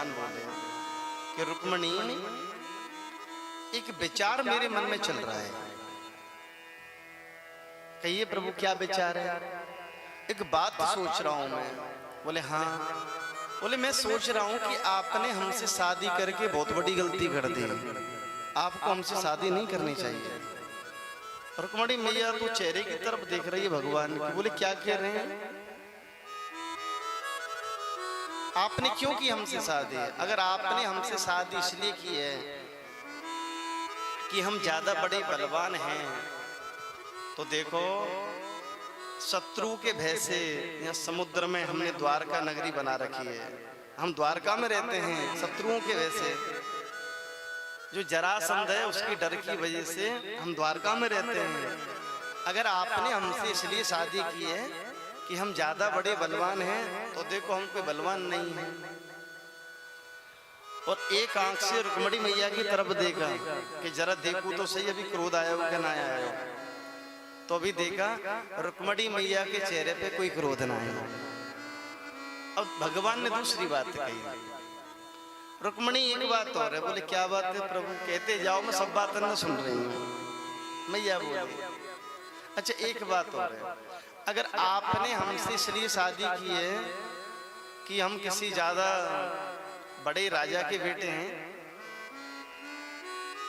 भगवान बोले कि रुक्मणी, एक विचार मेरे मन में चल रहा है। कहिए प्रभु क्या विचार है? एक बात सोच रहा हूं मैं। बोले हाँ। बोले मैं सोच रहा हूं कि आपने हमसे शादी करके बहुत बड़ी गलती कर दी, आपको हमसे शादी नहीं करनी चाहिए। रुक्मणी मैया तो चेहरे की तरफ देख रही है भगवान की। बोले क्या कह रहे हैं? आपने क्यों की हमसे शादी? अगर आपने हमसे शादी इसलिए की है कि हम ज्यादा बड़े बलवान हैं, तो देखो शत्रु के भय से या समुद्र में हमने द्वारका नगरी बना रखी है। हम द्वारका में रहते हैं शत्रुओं के भय से। जो जरासंध है उसकी डर की वजह से हम द्वारका में रहते हैं। अगर आपने हमसे इसलिए शादी की है कि हम ज्यादा बड़े बलवान हैं, तो देखो हम कोई बलवान नहीं है। और एक आंख से रुक्मणी मैया की तरफ देखा कि जरा देखूं तो सही अभी क्रोध आया हो क्या ना आया हो। तो अभी देखा रुक्मणी मैया के चेहरे पे कोई क्रोध ना आया। अब भगवान ने दूसरी बात कही। रुक्मणी एक बात और है। बोले क्या बात है प्रभु? कहते जाओ, मैं सब बात न सुन रही हूँ। मैया बोली अच्छा एक बात और है। अगर आपने हमसे इसलिए शादी की है कि हम किसी ज्यादा बड़े राजा के बेटे हैं,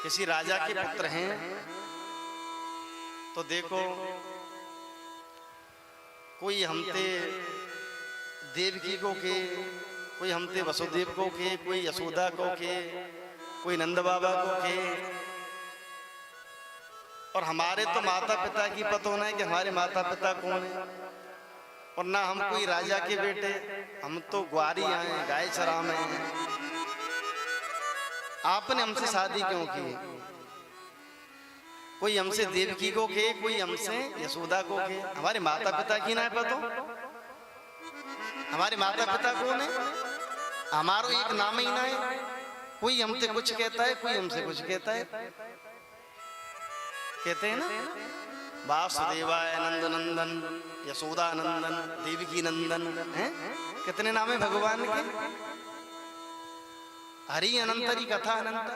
किसी राजा के पुत्र हैं, तो देखो कोई हमते देवकी को के, कोई हमते वसुदेव को के, कोई यशोदा को के, कोई नंद बाबा को के। और हमारे तो माता पिता की पता होना है कि हमारे माता पिता कौन है। और ना हम कोई राजा के बेटे, हम तो ग्वारी आए, गाय चरा में हैं। आपने हमसे शादी क्यों की? कोई हमसे देवकी को के, कोई हमसे यशोदा को के। हमारे माता पिता की ना पता? हमारे माता पिता कौन है? हमारो एक नाम ही ना है। कोई हमसे कुछ कहता है, कोई हमसे कुछ कहता है। कहते हैं ना वासुदेवाय नंद नंदन, यशोदा नंदन, देवकी नंदन, हैं? कितने नाम है भगवान के? हरि अनंतरी कथा अनंत।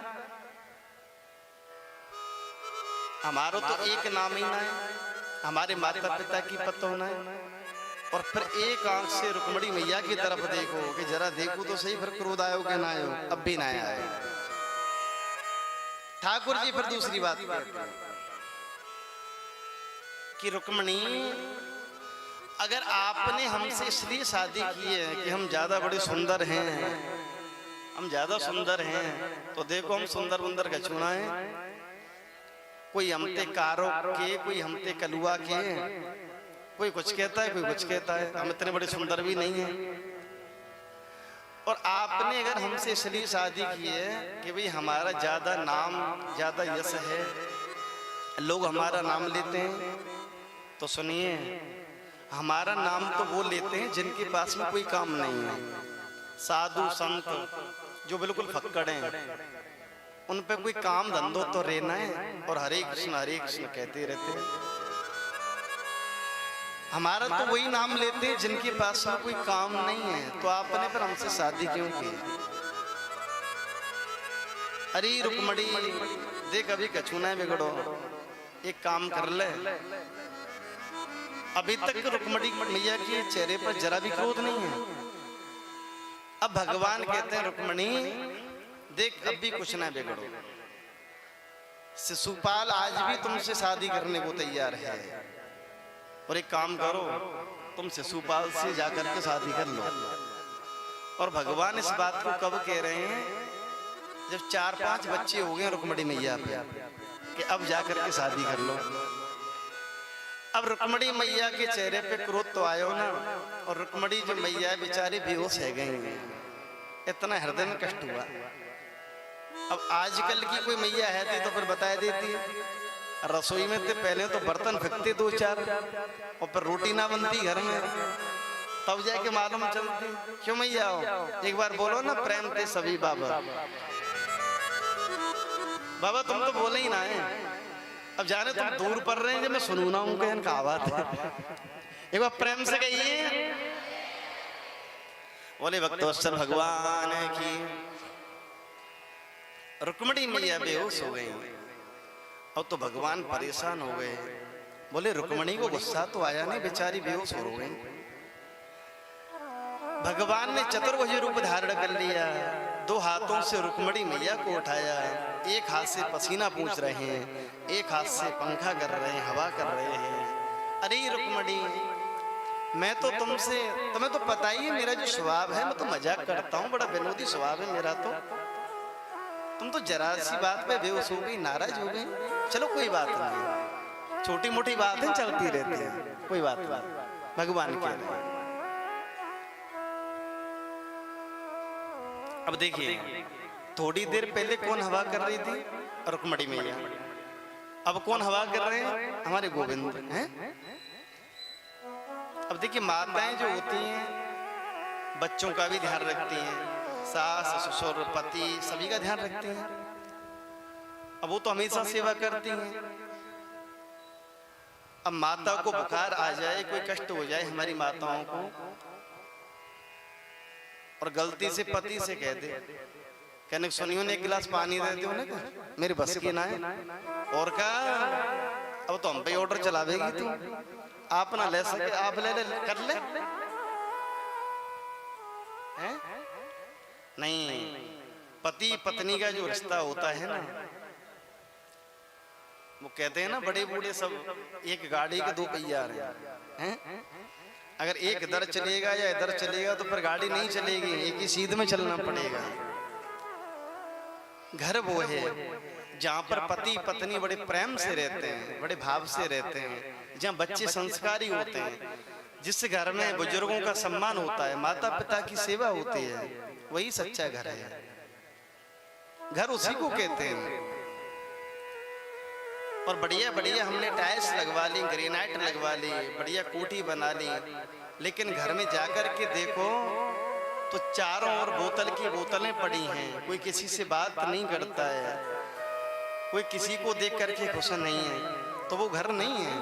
हमारो तो एक नाम ही ना है। हमारे माता पिता की पता होना है। और फिर एक आंख से रुक्मणी मैया की तरफ देखो कि जरा देखो तो सही, फिर क्रोध आयो कि ना आयो? अब भी ना आयो। ठाकुर जी फिर दूसरी बात कहते हैं कि रुक्मणी, अगर आपने हमसे इसलिए शादी की है कि हम ज्यादा बड़े सुंदर हैं, हम ज्यादा सुंदर हैं, तो देखो हम सुंदर बुंदर गछुना है। कोई हमते कारो के, कोई हमते कलुआ के, कोई कुछ कहता है, कोई कुछ कहता है। हम इतने बड़े सुंदर भी नहीं हैं। और आपने अगर हमसे इसलिए शादी की है कि भाई हमारा ज्यादा नाम, ज्यादा यश है, लोग हमारा नाम लेते हैं, तो सुनिए हमारा नाम तो वो लेते हैं जिनके पास में कोई काम नहीं है। साधु संत जो बिल्कुल फक्कड़ हैं, उन पे कोई काम धंधो तो रहना है और हरे कृष्ण कहते रहते हैं। हमारा तो वही नाम लेते हैं जिनके पास में कोई काम नहीं है। तो आपने फिर हमसे शादी क्यों की? अरे रुक्मणी देख, अभी कछुना बिगड़ो, एक काम कर ले। अभी तक रुक्मणी मैया के चेहरे पर जरा भी क्रोध नहीं है। अब भगवान कहते हैं रुक्मणी देख, अब भी कुछ ना बिगड़ो। शिशुपाल आज भी तुमसे शादी करने को तैयार है। और एक काम करो, तुम शिशुपाल से जाकर के शादी कर लो। और भगवान इस बात को कब कह रहे हैं? जब 4-5 बच्चे हो गए रुक्मणी मैया पे, कि अब जाकर के शादी कर लो। अब रुक्मणी मैया के चेहरे पे क्रोध तो आयो ना। और रुक्मणी जो मैया बेचारी बेहोश है गई, इतना हृदय में कष्ट हुआ। अब आजकल की कोई मैया है तो फिर बता देती है। रसोई में तो पहले तो बर्तन फेंकते 2-4, और फिर रोटी ना बनती घर में, तब जाके मालूम चलती। क्यों मैया हो? एक बार बोलो ना प्रेम थे सभी बाबा। बाबा तुम तो बोले ही ना है। अब जाने तुम दूर पड़ रहे हैं, जब मैं सुनू ना हूं कहा बात है। एक बार प्रेम से कहिए बोले भक्तवत्सल भगवान की। रुक्मणी मैया बेहोश हो गई। अब तो भगवान परेशान हो गए। बोले रुक्मणी को गुस्सा तो आया नहीं, बेचारी बेहोश हो गई। भगवान ने चतुर्भुज रूप धारण कर लिया। 2 हाथों से रुक्मणी मैया को उठाया। एक हाथ से पसीना पूछ रहे हैं, एक हाथ से पंखा कर रहे हैं, हवा कर रहे हैं। अरे रुक्मणी, मैं तो तुम्हें तो पता ही है मेरा जो स्वभाव है, मैं तो मजाक करता हूँ, बड़ा विनोदी स्वभाव है मेरा। तो तुम तो जरा सी बात पे बेहोश हो गई, नाराज हो गई। चलो कोई बात नहीं, छोटी मोटी बातें चलती रहती है, कोई बात नहीं, भगवान के लिए। अब देखिए, थोड़ी देर पहले कौन हवा कर रही थी? रुक्मणी मैया। अब कौन हवा कर रहे हैं? हमारे गोविंद हैं। अब देखिए, माताएं जो होती हैं बच्चों का भी ध्यान रखती हैं, सास ससुर पति सभी का ध्यान रखती हैं। अब वो तो हमेशा सेवा करती हैं। अब माता को बुखार आ जाए, कोई कष्ट हो जाए हमारी माताओं को, और गलती से पति से कह दे, कहने सुनियो ने 1 गिलास पानी दे दो ना, मेरी बस की ना है। और का अब तो हम पे ऑर्डर चलावेगी तू, आप ना ले सके, आप ले कर ले हैं? नहीं, पति पत्नी का जो रिश्ता होता है ना, वो कहते हैं ना बड़े बूढ़े सब, एक गाड़ी के 2 पहिया हैं। अगर एक इधर चलेगा या इधर चलेगा तो फिर गाड़ी नहीं चलेगी, एक ही सीध में चलना पड़ेगा। घर वो है जहाँ पर पति पत्नी बड़े प्रेम से रहते हैं, बड़े भाव से रहते हैं, जहाँ बच्चे संस्कारी होते हैं, जिस घर में बुजुर्गों का सम्मान होता है, माता पिता की सेवा होती है, वही सच्चा घर है। घर उसी को कहते हैं। और बढ़िया बढ़िया हमने टाइल्स लगवा ली, ग्रेनाइट लगवा ली, बढ़िया कोठी बना ली, लेकिन घर में जाकर के देखो तो चारों ओर बोतल की बोतलें पड़ी हैं। कोई किसी से बात नहीं करता है, कोई किसी को देख करके खुश नहीं है, तो वो घर नहीं है,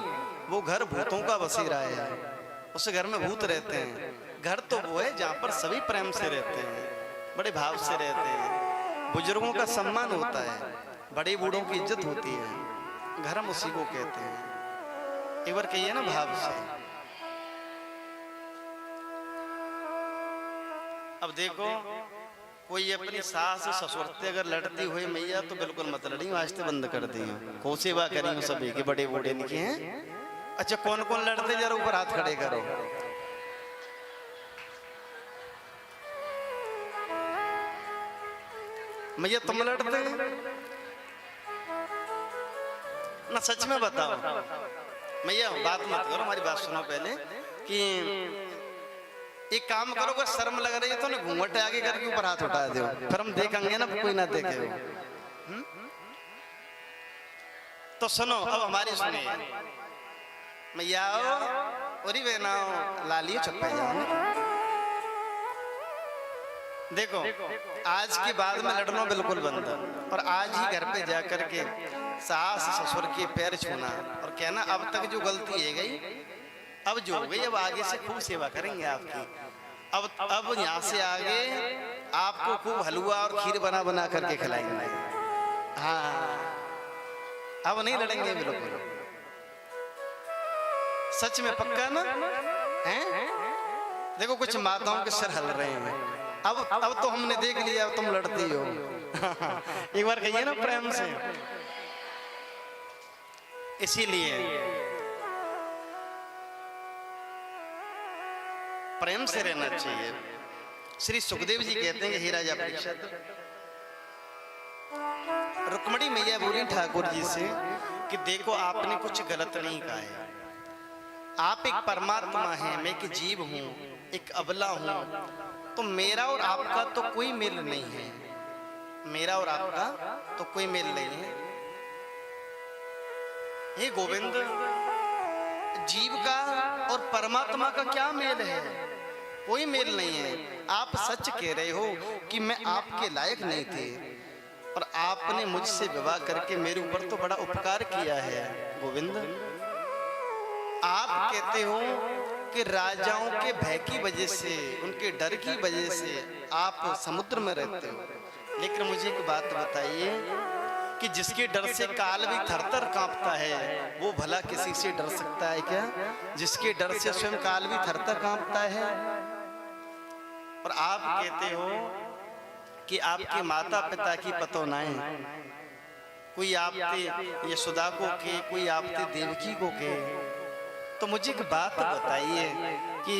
वो घर भूतों का बसेरा है। उस घर में भूत रहते हैं। घर तो वो है जहाँ पर सभी प्रेम से रहते हैं, बड़े भाव से रहते हैं, बुजुर्गों का सम्मान होता है, बड़े बूढ़ों की इज्जत होती है। घर हम उसी को कहते हैं। एक बार कहिए ना भाव से। अब देखो, कोई अपनी सास ससुर से अगर लड़ती हुई मैया तो बिल्कुल मत लड़ी, वास्ते बंद कर दी को सेवा करी सभी के, बड़े बूढ़े निके हैं। अच्छा, कौन कौन लड़ते? जरा ऊपर हाथ खड़े करो। मैया तुम लड़ते ना? सच में बताओ मैया, बात मत करो, हमारी बात सुनो पहले। कि एक काम करो, अगर शर्म लग रही है तो ना घूंघट आगे करके ऊपर हाथ उठा दो, फिर हम देखेंगे ना, कोई ना देखे हो। तो सुनो, अब हमारी सुनिए मैया, ओरी बहनाओ, लालियो चप्पे जाओ। देखो, आज के बाद में लड़ना बिल्कुल बंद, और आज ही घर पे जाकर के सास ससुर के पैर छूना और कहना अब तक जो गलती है गई, अब जो हो गई, अब आगे से खूब सेवा करेंगे आपकी। अब यहाँ से आगे आपको खूब हलवा और खीर बना बना करके खिलाएंगे। हाँ, अब नहीं लड़ेंगे बिल्कुल। सच में पक्का ना हैं? देखो, कुछ माताओं के सिर हल रहे हैं। अब तो हमने देख लिया, अब तुम लड़ती हो। एक बार कहिए ना प्रेम से। इसीलिए प्रेम से रहना चाहिए। श्री सुखदेव जी कहते हैं कि हे राजा परीक्षित, रुक्मणी मैया बोली ठाकुर जी से कि देखो, आपने कुछ गलत नहीं कहा है। आप एक परमात्मा हैं, मैं एक जीव हूं, एक अबला हूं, तो मेरा और आपका तो कोई मेल नहीं है। मेरा और आपका तो कोई मेल नहीं है। हे गोविंद, जीव का और परमात्मा का क्या मेल है? कोई मेल नहीं है। आप सच कह रहे हो कि मैं आपके लायक नहीं थे, और आपने मुझसे विवाह करके मेरे ऊपर तो बड़ा उपकार किया है। गोविंद, आप कहते हो कि राजाओं के भय की वजह से, उनके डर की वजह से आप समुद्र में रहते हो। लेकिन मुझे एक बात बताइए कि जिसके डर से काल भी थरथर कांपता है, वो भला किसी से डर सकता है क्या? जिसके डर से स्वयं काल भी थरथर कांपता है। और आप कहते हो कि आपके माता पिता की पतोनाएं, कोई आपते यशोदा को के, कोई आपते देवकी को के। तो मुझे एक बात बताइए कि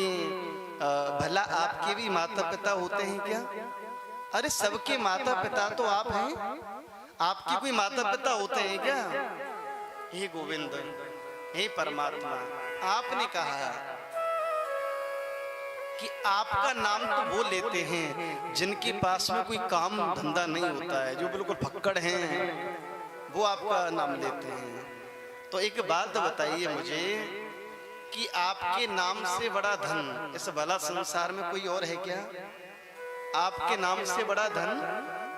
भला आपके भी माता पिता होते हैं क्या? अरे सबके माता पिता तो आप हैं, आपके कोई माता पिता होते हैं क्या? हे गोविंद, हे परमात्मा, आपने कहा कि आपका नाम तो वो लेते हैं जिनके पास में कोई काम धंधा नहीं होता है, जो बिल्कुल फक्कड़ हैं, वो आपका नाम लेते हैं। तो एक बात बताइए मुझे कि आपके नाम से बड़ा धन इस भला संसार में कोई और है क्या? आपके नाम से बड़ा धन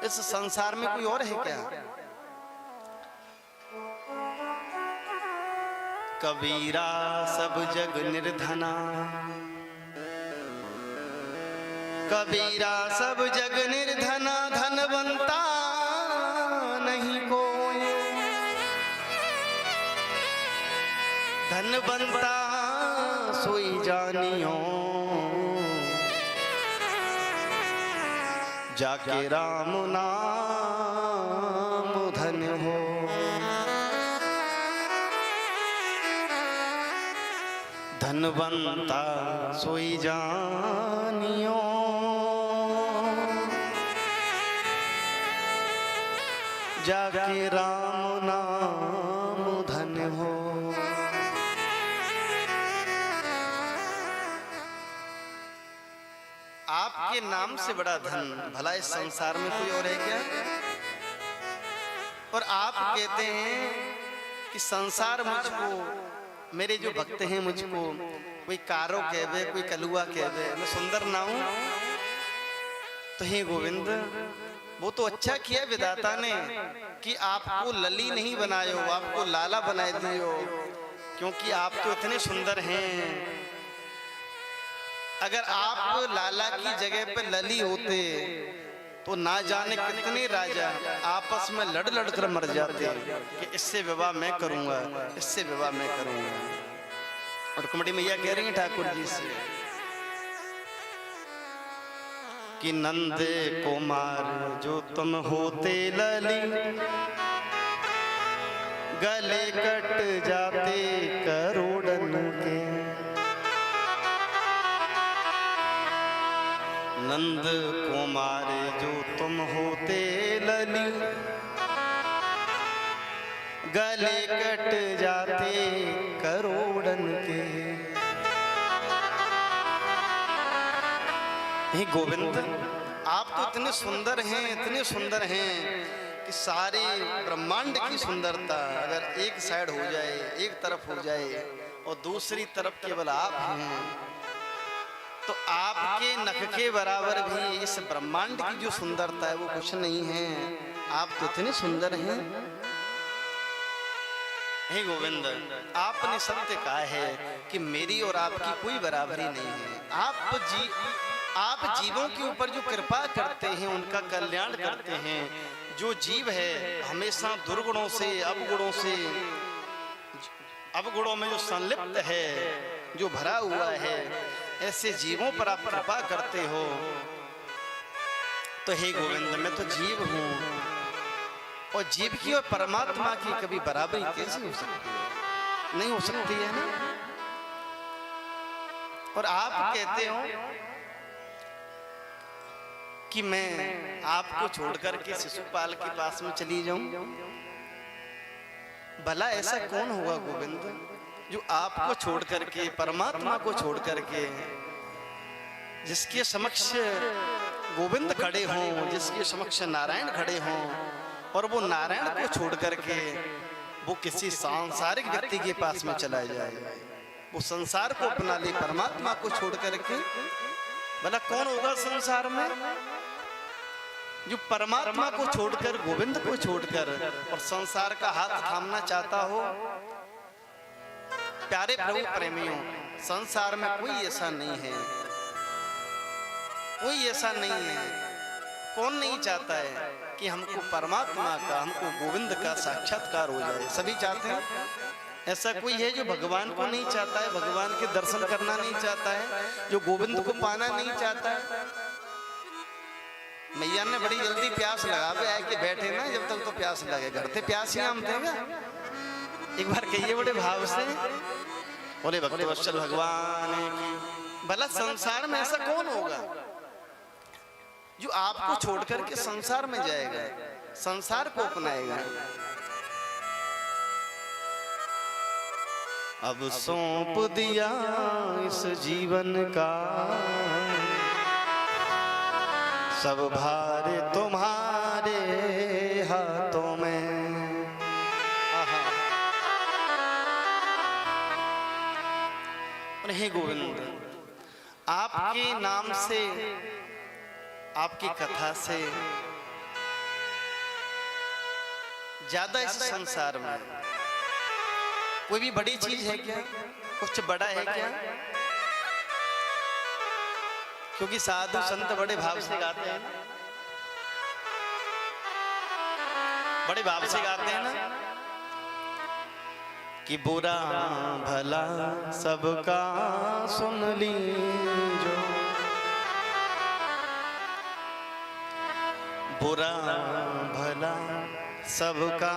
इस संसार में कोई और है क्या? कबीरा सब जग निर्धना, कबीरा सब जग निर्धना, धनवंता नहीं कोई, धनवंता सोई जानियो, जाके राम नाम धन हो। धनवंता सोई जानियो, जाके राम नाम धन हो। आपके नाम से बड़ा धन भला इस संसार में कोई और है क्या? और आप कहते हैं कि संसार मुझको, मेरे जो भक्त हैं मुझको कोई कारो कहवे, कोई कलुआ कहवे, मैं सुंदर ना हूं। तो हे गोविंद, वो तो अच्छा किया विधाता ने कि आपको लली नहीं बनाए हो, आपको लाला बनाए दियो, क्योंकि आप तो इतने सुंदर हैं। अगर आप लाला की जगह पे लली होते तो ना जाने कितने राजा आपस में लड़ लड़ कर मर जाते कि इससे विवाह मैं करूंगा, इससे विवाह मैं करूंगा। और कुमारी मैया कह रही हैं ठाकुर जी से कि नंद कुमार जो तुम होते लली, गले कट जाते करोड़न के। नंद कुमार जो तुम होते लली, गले कट जाते करोड़न के। हे गोविंद, आप तो इतने सुंदर हैं, इतने सुंदर हैं कि सारे ब्रह्मांड की सुंदरता अगर एक साइड हो जाए, एक तरफ हो जाए और दूसरी तरफ केवल आप हैं, तो आपके नख के बराबर भी इस ब्रह्मांड की जो सुंदरता है वो कुछ नहीं है। आप तो इतने सुंदर हैं। हे गोविंद, आपने सत्य कहा है कि मेरी और आपकी कोई बराबरी नहीं है। आप जीवों के ऊपर जो कृपा करते हैं, उनका कल्याण करते हैं। जो जीव है हमेशा दुर्गुणों से, अवगुणों में जो संलिप्त है, जो भरा हुआ है, ऐसे जीवों पर आप कृपा करते हो। तो हे गोविंद, मैं तो जीव हूं और जीव की और परमात्मा की कभी बराबरी कैसे हो सकती है? नहीं हो सकती है ना। और आप कहते हो कि मैं आपको छोड़कर के शिशुपाल के पास में चली जाऊं। भला ऐसा कौन होगा गोविंद जो आपको छोड़ करके, परमात्मा को छोड़ करके, जिसके समक्ष गोविंद खड़े हों, जिसके समक्ष नारायण खड़े हों, और वो नारायण को छोड़ करके वो किसी सांसारिक व्यक्ति के पास में चला जाए, वो संसार को अपना ले, परमात्मा को छोड़ करके। भला कौन होगा संसार में जो परमात्मा को छोड़कर, गोविंद को छोड़कर और संसार का हाथ थामना चाहता हो? प्यारे प्रभु प्रेमियों, संसार में कोई ऐसा नहीं है, कोई ऐसा नहीं है। कौन नहीं चाहता है कि हमको परमात्मा का, हमको गोविंद का साक्षात्कार हो जाए? सभी चाहते हैं। ऐसा कोई है जो भगवान को नहीं चाहता है, भगवान के दर्शन करना नहीं चाहता है, जो गोविंद को पाना नहीं चाहता है? मैया ने बड़ी जल्दी प्यास लगा पे आए कि बैठे ना जब तक तो प्यास लगे, घर से प्यास ही हम देगा। एक बार कहिए बड़े भाव से, बोले भक्त वत्सल भगवान की। भला संसार में ऐसा कौन होगा जो आपको छोड़ करके संसार में जाएगा, संसार को अपनाएगा? अब सौंप दिया इस जीवन का सब भार तुम्हारे हाथों में। और हे गोविंद, आपके नाम से, आपकी कथा से ज्यादा इस संसार में कोई भी बड़ी चीज है क्या? कुछ बड़ा है क्या? क्योंकि साधु संत बड़े भाव से गाते हैं ना, बड़े भाव से गाते हैं ना कि बुरा भला सबका सुन लीजो, बुरा भला सबका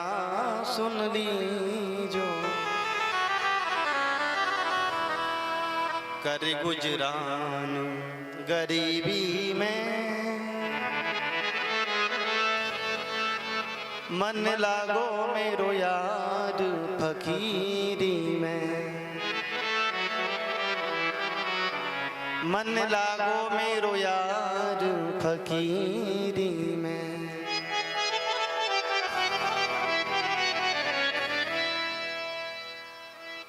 सुन लीजो, कर गुजरान गरीबी में, मन लागो मेरो यार फकीरी में, मन लागो मेरो यार फकीरी में।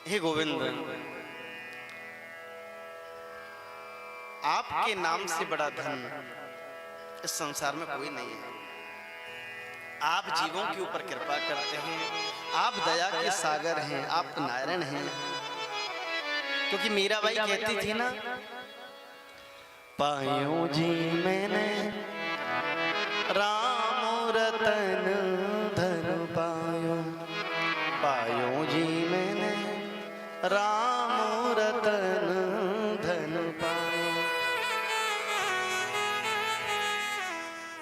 हे गोविंद, आपके नाम से बड़ा धन इस संसार में कोई नहीं है। आप जीवों के ऊपर कृपा करते हैं, आप दया के सागर हैं, आप नारायण हैं। क्योंकि मीराबाई कहती थी ना, पायो जी मैंने राम रतन